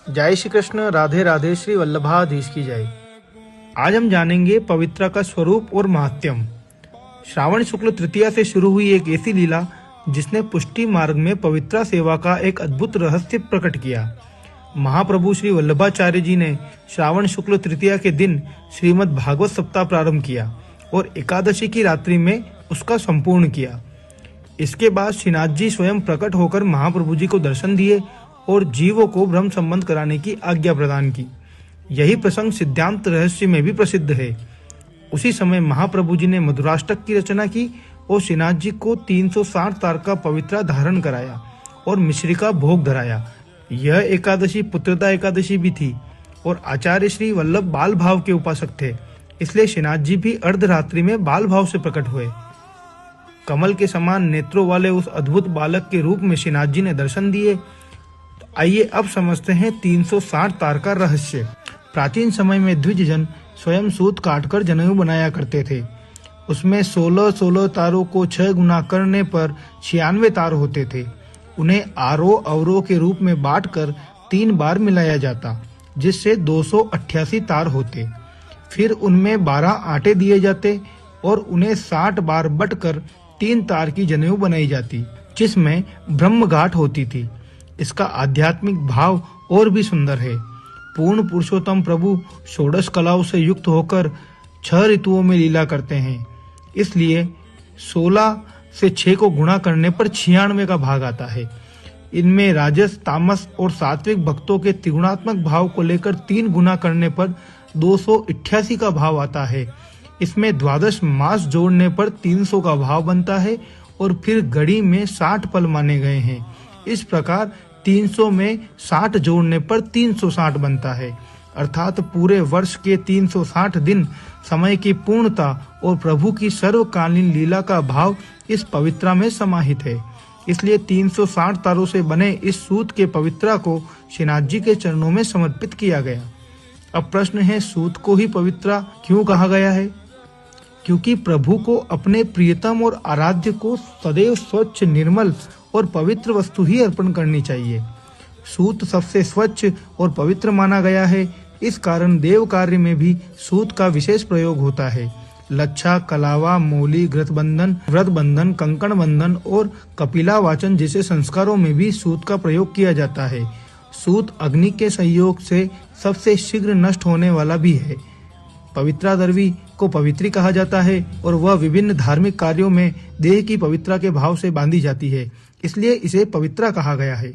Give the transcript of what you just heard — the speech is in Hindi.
जय श्री कृष्ण। राधे राधे। श्री वल्लभाधीश की जय। आज हम जानेंगे पवित्रा का स्वरूप और महात्म्य। श्रावण शुक्ल तृतीया से शुरू हुई एक ऐसी लीला जिसने पुष्टि मार्ग में पवित्रा सेवा का एक अद्भुत रहस्य प्रकट किया। महाप्रभु श्री वल्लभाचार्य जी ने श्रावण शुक्ल तृतीया के दिन श्रीमद् भागवत सप्ताह प्रारंभ किया और एकादशी की रात्रि में उसका संपूर्ण किया। इसके बाद श्रीनाथ जी स्वयं प्रकट होकर महाप्रभु जी को दर्शन दिए और जीवों को ब्रह्म संबंध कराने की आज्ञा प्रदान की। यही प्रसंग सिद्धांत रहस्य में भी प्रसिद्ध है। उसी समय महाप्रभु जी ने मधुराष्टक की रचना की और श्रीनाथ जी को 360 तार का पवित्रा धारण कराया और मिश्री का भोग धराया। यह एकादशी पुत्रदा एकादशी भी थी और आचार्य श्री वल्लभ बाल भाव के उपासक थे, इसलिए श्रीनाथ जी भी अर्धरात्रि में बाल भाव से प्रकट हुए। कमल के समान नेत्रों वाले उस अद्भुत बालक के रूप में श्रीनाथ जी ने दर्शन दिए। आइए अब समझते हैं 360 तार का रहस्य। प्राचीन समय में द्विजजन स्वयं सूत काटकर जनेऊ बनाया करते थे। उसमें 16 तारों को 6 गुना करने पर 96 तार होते थे। उन्हें आरोह अवरोह के रूप में बांटकर 3 बार मिलाया जाता, जिससे 288 तार होते। फिर उनमें 12 आटे दिए जाते और उन्हें 60 बार बटकर 3 तार की जनेऊ बनाई जाती, जिसमें ब्रह्म घाट होती थी। इसका आध्यात्मिक भाव और भी सुंदर है। पूर्ण पुरुषोत्तम प्रभु षोडश कलाओं से युक्त होकर 6 ऋतुओं में लीला करते हैं, इसलिए 16 से 6 को गुणा करने पर 96 का भाग आता है। इनमें राजस, तामस और सात्विक भक्तों के त्रिगुणात्मक भाव को लेकर 3 गुना करने पर 288 का भाव आता है। इसमें 12 मास जोड़ने पर 300 का भाव बनता है और फिर घड़ी में 60 पल माने गए हैं। इस प्रकार 300 में 60 जोड़ने पर 360 बनता है, अर्थात पूरे वर्ष के 360 दिन समय की पूर्णता और प्रभु की सर्वकालीन लीला का भाव इस पवित्रा में समाहित है। इसलिए 360 तारों से बने इस सूत के पवित्रा को श्रीनाथ जी के चरणों में समर्पित किया गया। अब प्रश्न है, सूत को ही पवित्रा क्यों कहा गया है? क्योंकि प्रभु को अपने प्रियतम और आराध्य को सदैव स्वच्छ, निर्मल और पवित्र वस्तु ही अर्पण करनी चाहिए। सूत सबसे स्वच्छ और पवित्र माना गया है। इस कारण देव कार्य में भी सूत का विशेष प्रयोग होता है। लच्छा, कलावा, मौली, व्रत बंधन, कंकण बंधन और कपिला वाचन जैसे संस्कारों में भी सूत का प्रयोग किया जाता है। सूत अग्नि के संयोग से सबसे शीघ्र नष्ट होने वाला भी है। पवित्रा द्रव्य को पवित्री कहा जाता है और वह विभिन्न धार्मिक कार्यों में देह की पवित्रा के भाव से बांधी जाती है, इसलिए इसे पवित्रा कहा गया है।